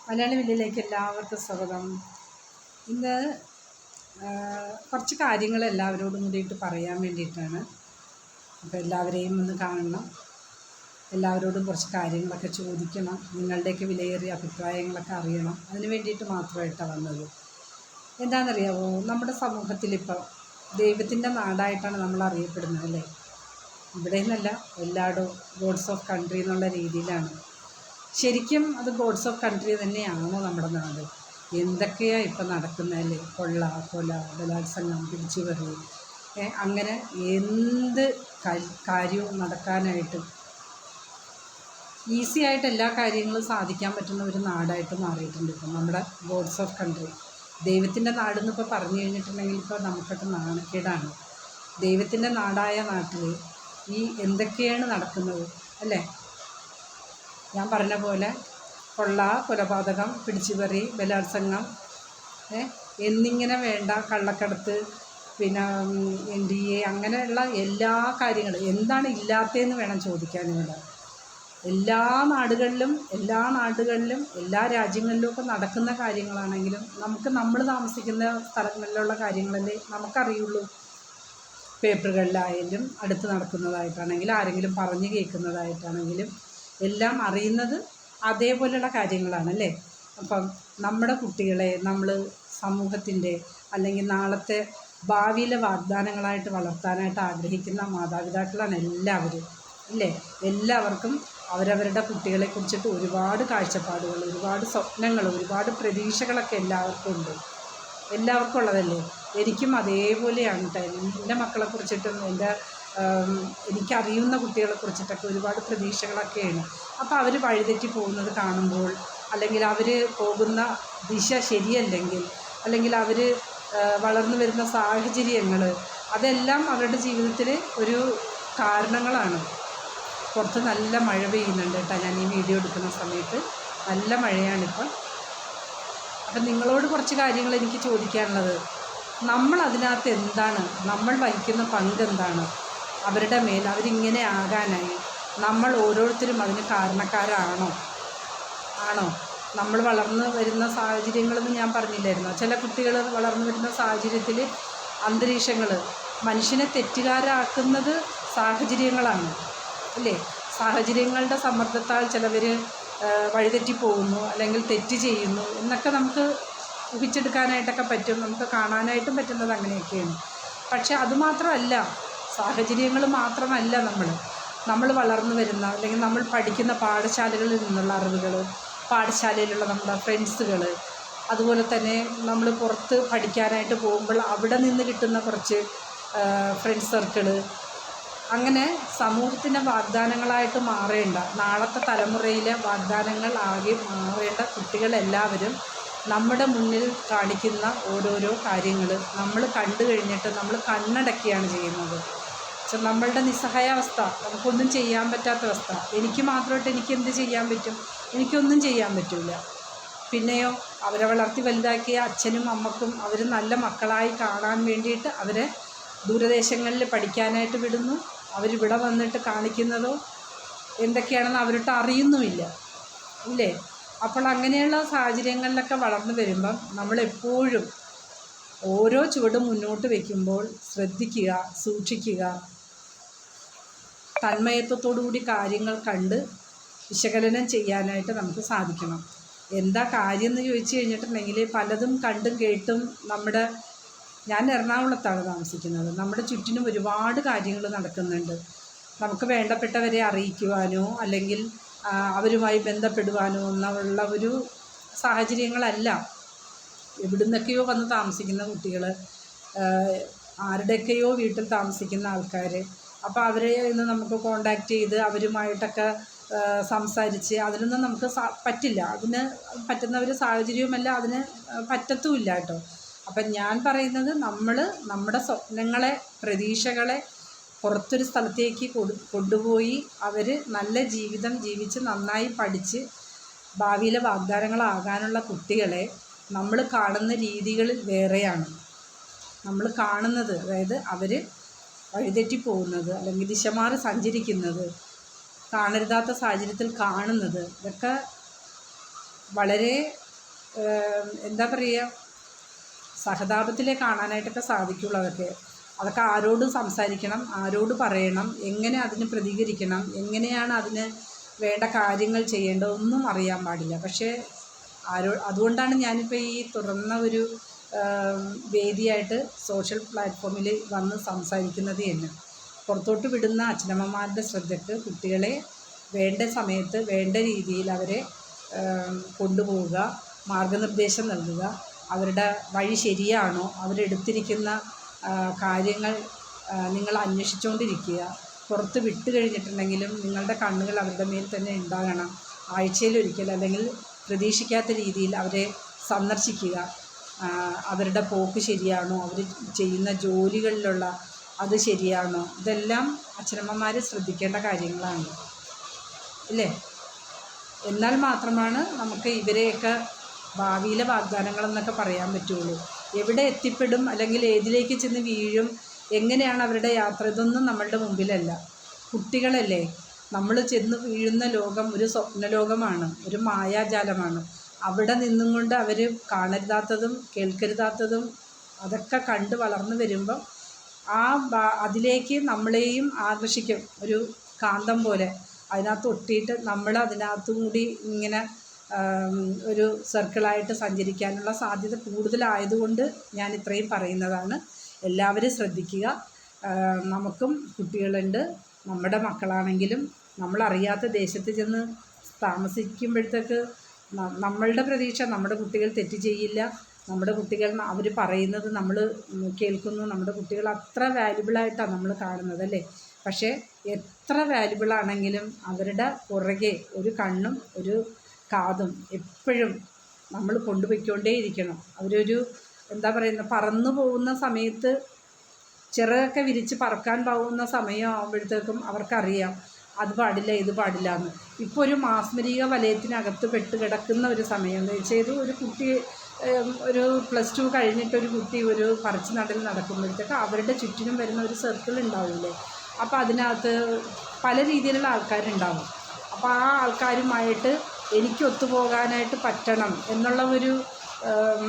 മലയാളി വില്ലിലേക്ക് എല്ലാവർക്കും സ്വാഗതം. ഇന്ന് കുറച്ച് കാര്യങ്ങൾ എല്ലാവരോടും കൂടിയിട്ട് പറയാൻ വേണ്ടിയിട്ടാണ്. അപ്പോൾ എല്ലാവരെയും ഒന്ന് കാണണം, എല്ലാവരോടും കുറച്ച് കാര്യങ്ങളൊക്കെ ചോദിക്കണം, നിങ്ങളുടെയൊക്കെ വിലയേറിയ അഭിപ്രായങ്ങളൊക്കെ അറിയണം. അതിന് വേണ്ടിയിട്ട് മാത്രമായിട്ടാണ് വന്നത്. എന്താണെന്നറിയാമോ, നമ്മുടെ സമൂഹത്തിലിപ്പോൾ ദൈവത്തിൻ്റെ നാടായിട്ടാണ് നമ്മൾ അറിയപ്പെടുന്നത്, അല്ലേ? ഇവിടെ നിന്നല്ല, എല്ലായിടവും ഗോഡ്സ് ഓഫ് കൺട്രി എന്നുള്ള രീതിയിലാണ്. ശരിക്കും അത് ഗോഡ്സ് ഓഫ് കൺട്രി തന്നെയാണോ നമ്മുടെ നാട്? എന്തൊക്കെയാണ് ഇപ്പം നടക്കുന്നതല്ലേ? കൊള്ള, കൊല, ബലാത്സംഗം, പിടിച്ചുപറി, അങ്ങനെ എന്ത് കാര്യവും നടക്കാനായിട്ട് ഈസി ആയിട്ട് എല്ലാ കാര്യങ്ങളും സാധിക്കാൻ പറ്റുന്ന ഒരു നാടായിട്ട് മാറിയിട്ടുണ്ട് ഇപ്പം നമ്മുടെ ഗോഡ്സ് ഓഫ് കൺട്രി. ദൈവത്തിൻ്റെ നാടെന്ന് ഇപ്പോൾ പറഞ്ഞു കഴിഞ്ഞിട്ടുണ്ടെങ്കിൽ ഇപ്പോൾ നമുക്കൊക്കെ നാണക്കേടാണ്. ദൈവത്തിൻ്റെ നാടായ നാട്ടിൽ ഈ എന്തൊക്കെയാണ് നടക്കുന്നത്, അല്ലേ? ഞാൻ പറഞ്ഞ പോലെ കൊള്ള, കൊലപാതകം, പിടിച്ചുപറി, ബലാത്സംഗം എന്നിങ്ങനെ വേണ്ട, കള്ളക്കടത്ത്, പിന്നെ NDA, അങ്ങനെയുള്ള എല്ലാ കാര്യങ്ങളും എന്താണ് ഇല്ലാത്തതെന്ന് വേണം ചോദിക്കാൻ. ഇവിടെ എല്ലാ നാടുകളിലും എല്ലാ രാജ്യങ്ങളിലുമൊക്കെ നടക്കുന്ന കാര്യങ്ങളാണെങ്കിലും നമ്മൾ താമസിക്കുന്ന സ്ഥലങ്ങളിലുള്ള കാര്യങ്ങളല്ലേ നമുക്കറിയുള്ളൂ. പേപ്പറുകളിലായാലും അടുത്ത് നടക്കുന്നതായിട്ടാണെങ്കിലും ആരെങ്കിലും പറഞ്ഞു കേൾക്കുന്നതായിട്ടാണെങ്കിലും എല്ലാം അറിയുന്നത് അതേപോലെയുള്ള കാര്യങ്ങളാണല്ലേ. അപ്പം നമ്മുടെ കുട്ടികളെ നമ്മൾ സമൂഹത്തിൻ്റെ അല്ലെങ്കിൽ നാളത്തെ ഭാവിയിലെ വാഗ്ദാനങ്ങളായിട്ട് വളർത്താനായിട്ട് ആഗ്രഹിക്കുന്ന മാതാപിതാക്കളാണ് എല്ലാവരും, ഇല്ലേ? എല്ലാവർക്കും അവരവരുടെ കുട്ടികളെക്കുറിച്ചിട്ട് ഒരുപാട് കാഴ്ചപ്പാടുകൾ, ഒരുപാട് സ്വപ്നങ്ങൾ, ഒരുപാട് പ്രതീക്ഷകളൊക്കെ എല്ലാവർക്കും ഉണ്ട്. എല്ലാവർക്കും ഉള്ളതല്ലേ? എനിക്കും അതേപോലെയാണ് കേട്ടോ. എൻ്റെ മക്കളെക്കുറിച്ചിട്ടും എനിക്കറിയുന്ന കുട്ടികളെക്കുറിച്ചിട്ടൊക്കെ ഒരുപാട് പ്രതീക്ഷകളൊക്കെയാണ്. അപ്പോൾ അവർ വഴിതെറ്റി പോകുന്നത് കാണുമ്പോൾ, അല്ലെങ്കിൽ അവർ പോകുന്ന ദിശ ശരിയല്ലെങ്കിൽ, അല്ലെങ്കിൽ അവർ വളർന്നു വരുന്ന സാഹചര്യങ്ങൾ, അതെല്ലാം അവരുടെ ജീവിതത്തിൽ ഒരു കാരണങ്ങളാണ്. പുറത്ത് നല്ല മഴ പെയ്യുന്നുണ്ട് കേട്ടോ. ഞാൻ ഈ വീഡിയോ എടുക്കുന്ന സമയത്ത് നല്ല മഴയാണിപ്പോൾ. അപ്പം നിങ്ങളോട് കുറച്ച് കാര്യങ്ങൾ എനിക്ക് ചോദിക്കാനുള്ളത്, നമ്മൾ അതിനകത്ത് എന്താണ്, നമ്മൾ വഹിക്കുന്ന പങ്ക് എന്താണ്? അവരുടെ മേൽ അവരിങ്ങനെ ആകാനായി നമ്മൾ ഓരോരുത്തരും അതിന് കാരണക്കാരാണോ? നമ്മൾ വളർന്നു വരുന്ന സാഹചര്യങ്ങളെന്ന് ഞാൻ പറഞ്ഞില്ലായിരുന്നോ? ചില കുട്ടികൾ വളർന്നു വരുന്ന സാഹചര്യത്തിൽ അന്തരീക്ഷങ്ങൾ മനുഷ്യനെ തെറ്റുകാരാക്കുന്നത് സാഹചര്യങ്ങളാണ്, അല്ലേ? സാഹചര്യങ്ങളുടെ സമ്മർദ്ദത്താൽ ചിലവർ വഴിതെറ്റി പോകുന്നു, അല്ലെങ്കിൽ തെറ്റ് ചെയ്യുന്നു എന്നൊക്കെ നമുക്ക് ഊഹിച്ചെടുക്കാനായിട്ടൊക്കെ പറ്റും, നമുക്ക് കാണാനായിട്ടും പറ്റുന്നത് അങ്ങനെയൊക്കെയാണ്. പക്ഷെ അതുമാത്രമല്ല, സാഹചര്യങ്ങൾ മാത്രമല്ല നമ്മൾ വളർന്നു വരുന്ന, അല്ലെങ്കിൽ നമ്മൾ പഠിക്കുന്ന പാഠശാലകളിൽ നിന്നുള്ള അറിവുകൾ, പാഠശാലയിലുള്ള നമ്മുടെ ഫ്രണ്ട്സുകൾ, അതുപോലെ തന്നെ നമ്മൾ പുറത്ത് പഠിക്കാനായിട്ട് പോകുമ്പോൾ അവിടെ നിന്ന് കിട്ടുന്ന കുറച്ച് ഫ്രണ്ട്സ് സർക്കിള്, അങ്ങനെ സമൂഹത്തിൻ്റെ വാഗ്ദാനങ്ങളായിട്ട് മാറേണ്ട, നാളത്തെ തലമുറയിലെ വാഗ്ദാനങ്ങൾ ആകെ മാറേണ്ട കുട്ടികളെല്ലാവരും നമ്മുടെ മുന്നിൽ കാണിക്കുന്ന ഓരോരോ കാര്യങ്ങൾ നമ്മൾ കണ്ടു കഴിഞ്ഞിട്ട് നമ്മൾ കണ്ണടക്കുകയാണ് ചെയ്യുന്നത്. നമ്മളുടെ നിസ്സഹായാവസ്ഥ, നമുക്കൊന്നും ചെയ്യാൻ പറ്റാത്ത അവസ്ഥ. എനിക്ക് മാത്രമായിട്ട് എനിക്കെന്ത് ചെയ്യാൻ പറ്റും? എനിക്കൊന്നും ചെയ്യാൻ പറ്റില്ല. പിന്നെയോ അവരെ വളർത്തി വലുതാക്കിയ അച്ഛനും അമ്മക്കും അവർ നല്ല മക്കളായി കാണാൻ വേണ്ടിയിട്ട് അവരെ ദൂരദേശങ്ങളിൽ പഠിക്കാനായിട്ട് വിടുന്നു. അവരിവിടെ വന്നിട്ട് കാണിക്കുന്നതോ എന്തൊക്കെയാണെന്ന് അവരിട്ട് അറിയുന്നുമില്ല, ഇല്ലേ? അപ്പോൾ അങ്ങനെയുള്ള സാഹചര്യങ്ങളിലൊക്കെ വളർന്നു വരുമ്പം നമ്മളെപ്പോഴും ഓരോ ചുവടും മുന്നോട്ട് വയ്ക്കുമ്പോൾ ശ്രദ്ധിക്കുക, സൂക്ഷിക്കുക, തന്മയത്വത്തോടുകൂടി കാര്യങ്ങൾ കണ്ട് വിശകലനം ചെയ്യാനായിട്ട് നമുക്ക് സാധിക്കണം. എന്താ കാര്യം എന്ന് ചോദിച്ചു കഴിഞ്ഞിട്ടുണ്ടെങ്കിൽ, പലതും കണ്ടും കേട്ടും ഞാൻ എറണാകുളത്താണ് താമസിക്കുന്നത്. നമ്മുടെ ചുറ്റിനും ഒരുപാട് കാര്യങ്ങൾ നടക്കുന്നുണ്ട്. നമുക്ക് വേണ്ടപ്പെട്ടവരെ അറിയിക്കുവാനോ അല്ലെങ്കിൽ അവരുമായി ബന്ധപ്പെടുവാനോ എന്നുള്ള ഒരു സാഹചര്യങ്ങളല്ല. എവിടുന്നൊക്കെയോ വന്ന് താമസിക്കുന്ന കുട്ടികൾ, ആരുടെയൊക്കെയോ വീട്ടിൽ താമസിക്കുന്ന ആൾക്കാർ. അപ്പോൾ അവരെ ഇന്ന് നമുക്ക് കോണ്ടാക്റ്റ് ചെയ്ത് അവരുമായിട്ടൊക്കെ സംസാരിച്ച് അതിനൊന്നും നമുക്ക് പറ്റില്ല. അതിന് പറ്റുന്ന ഒരു സാഹചര്യവുമല്ല, അതിന് പറ്റത്തുമില്ല കേട്ടോ. അപ്പം ഞാൻ പറയുന്നത്, നമ്മുടെ സ്വപ്നങ്ങളെ, പ്രതീക്ഷകളെ പുറത്തൊരു സ്ഥലത്തേക്ക് കൊണ്ടുപോയി അവർ നല്ല ജീവിതം ജീവിച്ച് നന്നായി പഠിച്ച് ഭാവിയിലെ വാഗ്ദാനങ്ങളാകാനുള്ള കുട്ടികളെ നമ്മൾ കാണുന്ന രീതികൾ വേറെയാണ്. നമ്മൾ കാണുന്നത്, അതായത് അവർ വഴിതെറ്റിപ്പോകുന്നത് അല്ലെങ്കിൽ ദിശമാറി സഞ്ചരിക്കുന്നത്, കാണരുതാത്ത സാഹചര്യത്തിൽ കാണുന്നത്, ഇതൊക്കെ വളരെ എന്താ പറയുക, സഹതാപത്തിലേ കാണാനായിട്ടൊക്കെ സാധിക്കുള്ളൂ. അതൊക്കെ ആരോട് സംസാരിക്കണം, ആരോട് പറയണം, എങ്ങനെ അതിന് പ്രതികരിക്കണം, എങ്ങനെയാണ് അതിന് വേണ്ട കാര്യങ്ങൾ ചെയ്യേണ്ടത് ഒന്നും അറിയാൻ പാടില്ല. പക്ഷേ അതുകൊണ്ടാണ് ഞാനിപ്പോൾ ഈ തുറന്ന ഒരു വേദിയായിട്ട് സോഷ്യൽ പ്ലാറ്റ്ഫോമിൽ വന്ന് സംസാരിക്കുന്നത് തന്നെ. പുറത്തോട്ട് വിടുന്ന അച്ഛനമ്മമാരുടെ ശ്രദ്ധയ്ക്ക് കുട്ടികളെ വേണ്ട സമയത്ത് വേണ്ട രീതിയിൽ അവരെ കൊണ്ടുപോവുക, മാർഗനിർദ്ദേശം നൽകുക, അവരുടെ വഴി ശരിയാണോ, അവരെടുത്തിരിക്കുന്ന കാര്യങ്ങൾ നിങ്ങൾ അന്വേഷിച്ചുകൊണ്ടിരിക്കുക. പുറത്ത് വിട്ട് കഴിഞ്ഞിട്ടുണ്ടെങ്കിലും നിങ്ങളുടെ കണ്ണുകൾ അവരുടെ മേൽ തന്നെ ഉണ്ടാകണം. ആഴ്ചയിലൊരിക്കൽ അല്ലെങ്കിൽ പ്രതീക്ഷിക്കാത്ത രീതിയിൽ അവരെ സന്ദർശിക്കുക. അവരുടെ പോക്ക് ശരിയാണോ, അവർ ചെയ്യുന്ന ജോലികളിലുള്ള അത് ശരിയാണോ, ഇതെല്ലാം അച്ഛനമ്മമാർ ശ്രദ്ധിക്കേണ്ട കാര്യങ്ങളാണ് അല്ലേ. എന്നാൽ മാത്രമാണ് നമുക്ക് ഇവരെയൊക്കെ ഭാവിയിലെ വാഗ്ദാനങ്ങളെന്നൊക്കെ പറയാൻ പറ്റുള്ളൂ. എവിടെ എത്തിപ്പെടും അല്ലെങ്കിൽ ഏതിലേക്ക് ചെന്ന് വീഴും, എങ്ങനെയാണ് അവരുടെ യാത്ര, ഇതൊന്നും നമ്മളുടെ മുമ്പിലല്ല. കുട്ടികളല്ലേ, നമ്മൾ ചെന്ന് വീഴുന്ന ലോകം ഒരു സ്വപ്നലോകമാണ്, ഒരു മായാജാലമാണ്. അവിടെ നിന്നും കൊണ്ട് അവർ കാണരുതാത്തതും കേൾക്കരുതാത്തതും അതൊക്കെ കണ്ട് വളർന്നു വരുമ്പം അതിലേക്ക് നമ്മളെയും ആകർഷിക്കും. ഒരു കാന്തം പോലെ അതിനകത്ത് ഒട്ടിയിട്ട് നമ്മൾ അതിനകത്തും കൂടി ഇങ്ങനെ ഒരു സർക്കിളായിട്ട് സഞ്ചരിക്കാനുള്ള സാധ്യത കൂടുതലായതുകൊണ്ട് ഞാൻ ഇത്രയും പറയുന്നതാണ്. എല്ലാവരും ശ്രദ്ധിക്കുക. നമുക്കും കുട്ടികളുണ്ട്. നമ്മുടെ മക്കളാണെങ്കിലും നമ്മളറിയാത്ത ദേശത്ത് ചെന്ന് താമസിക്കുമ്പോഴത്തേക്ക് നമ്മളുടെ പ്രതീക്ഷ നമ്മുടെ കുട്ടികൾ തെറ്റ് ചെയ്യില്ല, നമ്മുടെ കുട്ടികൾ അവർ പറയുന്നത് നമ്മൾ കേൾക്കുന്നു, നമ്മുടെ കുട്ടികൾ അത്ര വാല്യുബിളായിട്ടാണ് നമ്മൾ കാണുന്നത് അല്ലേ. പക്ഷേ എത്ര വാല്യുബിളാണെങ്കിലും അവരുടെ പുറകെ ഒരു കണ്ണും ഒരു കാതും എപ്പോഴും നമ്മൾ കൊണ്ടുപോയിക്കൊണ്ടേയിരിക്കണം. അവരൊരു എന്താ പറയുന്നത്, പറന്നു പോകുന്ന സമയത്ത് ചിറകൊക്കെ വിരിച്ച് പറക്കാൻ പോകുന്ന സമയമാകുമ്പോഴത്തേക്കും അവർക്കറിയാം അത് പാടില്ല ഇത് പാടില്ല എന്ന്. ഇപ്പോൾ ഒരു മാസ്മരിക വലയത്തിനകത്ത് പെട്ട് കിടക്കുന്ന ഒരു സമയം എന്ന് വെച്ചാൽ ഒരു കുട്ടി ഒരു +2 കഴിഞ്ഞിട്ടൊരു കുട്ടി ഒരു പറിച്ചു നടൽ നടക്കുമ്പോഴത്തേക്ക് അവരുടെ ചുറ്റിനും വരുന്ന ഒരു സർക്കിൾ ഉണ്ടാവില്ലേ. അപ്പോൾ അതിനകത്ത് പല രീതിയിലുള്ള ആൾക്കാരുണ്ടാവും. അപ്പോൾ ആ ആൾക്കാരുമായിട്ട് എനിക്ക് ഒത്തുപോകാനായിട്ട് പറ്റണം എന്നുള്ള ഒരു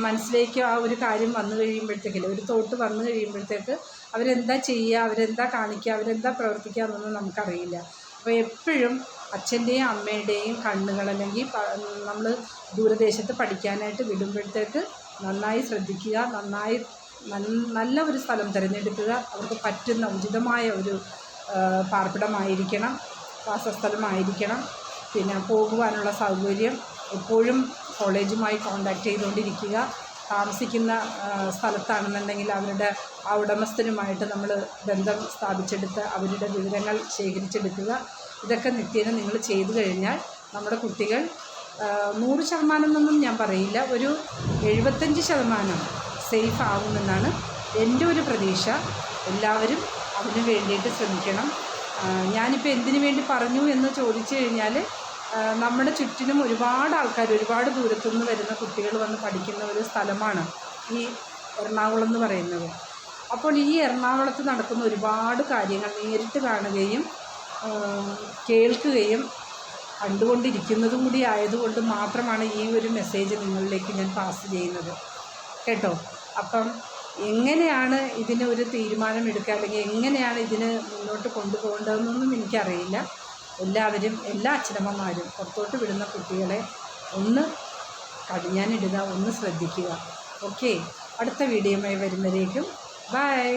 മനസ്സിലേക്ക് ആ ഒരു കാര്യം വന്നു കഴിയുമ്പോഴത്തേക്കില്ല, ഒരു തോട്ട് വന്നു കഴിയുമ്പോഴത്തേക്ക് അവരെന്താ ചെയ്യുക, അവരെന്താ കാണിക്കുക, അവരെന്താ പ്രവർത്തിക്കുക എന്നൊന്നും നമുക്കറിയില്ല. അപ്പോൾ എപ്പോഴും അച്ഛൻ്റെയും അമ്മയുടെയും കണ്ണുകൾ, അല്ലെങ്കിൽ നമ്മൾ ദൂരദേശത്ത് പഠിക്കാനായിട്ട് വിടുമ്പോഴത്തേക്ക് നന്നായി ശ്രദ്ധിക്കുക, നല്ല ഒരു സ്ഥലം തിരഞ്ഞെടുക്കുക. അവർക്ക് പറ്റുന്ന ഉചിതമായ ഒരു പാർപ്പിടമായിരിക്കണം, വാസസ്ഥലമായിരിക്കണം. പിന്നെ പോകുവാനുള്ള സൗകര്യം എപ്പോഴും കോളേജുമായി കോൺടാക്റ്റ് ചെയ്തുകൊണ്ടിരിക്കുക. താമസിക്കുന്ന സ്ഥലത്താണെന്നുണ്ടെങ്കിൽ അവരുടെ ആ ഉടമസ്ഥനുമായിട്ട് നമ്മൾ ബന്ധം സ്ഥാപിച്ചെടുത്ത് അവരുടെ വിവരങ്ങൾ ശേഖരിച്ചെടുക്കുക. ഇതൊക്കെ നിത്യേന നിങ്ങൾ ചെയ്തു കഴിഞ്ഞാൽ നമ്മുടെ കുട്ടികൾ 100% എന്നൊന്നും ഞാൻ പറയില്ല, ഒരു 75% സേഫ് ആകുമെന്നാണ് എൻ്റെ ഒരു പ്രതീക്ഷ. എല്ലാവരും അതിനു വേണ്ടിയിട്ട് ശ്രമിക്കണം. ഞാനിപ്പോൾ എന്തിനു വേണ്ടി പറഞ്ഞു എന്ന് ചോദിച്ചു കഴിഞ്ഞാൽ, നമ്മുടെ ചുറ്റിനും ഒരുപാട് ആൾക്കാർ, ഒരുപാട് ദൂരത്തുനിന്ന് വരുന്ന കുട്ടികൾ വന്ന് പഠിക്കുന്ന ഒരു സ്ഥലമാണ് ഈ എറണാകുളം എന്ന് പറയുന്നത്. അപ്പോൾ ഈ എറണാകുളത്ത് നടക്കുന്ന ഒരുപാട് കാര്യങ്ങൾ നേരിട്ട് കാണുകയും കേൾക്കുകയും കണ്ടുകൊണ്ടിരിക്കുന്നതും കൂടി ആയതുകൊണ്ട് മാത്രമാണ് ഈ ഒരു മെസ്സേജ് നിങ്ങളിലേക്ക് ഞാൻ പാസ് ചെയ്യുന്നത് കേട്ടോ. അപ്പം എങ്ങനെയാണ് ഇതിന് ഒരു തീരുമാനം എടുക്കുക, അല്ലെങ്കിൽ എങ്ങനെയാണ് ഇതിന് മുന്നോട്ട് കൊണ്ടുപോകേണ്ടതെന്നൊന്നും എനിക്കറിയില്ല. എല്ലാവരും, എല്ലാ അച്ഛനമ്മമാരും പുറത്തോട്ട് വിടുന്ന കുട്ടികളെ ഒന്ന് കടിഞ്ഞാനിടുക, ഒന്ന് ശ്രദ്ധിക്കുക. ഓക്കെ, അടുത്ത വീഡിയോയുമായി വരുന്നവരേക്കും ബൈ.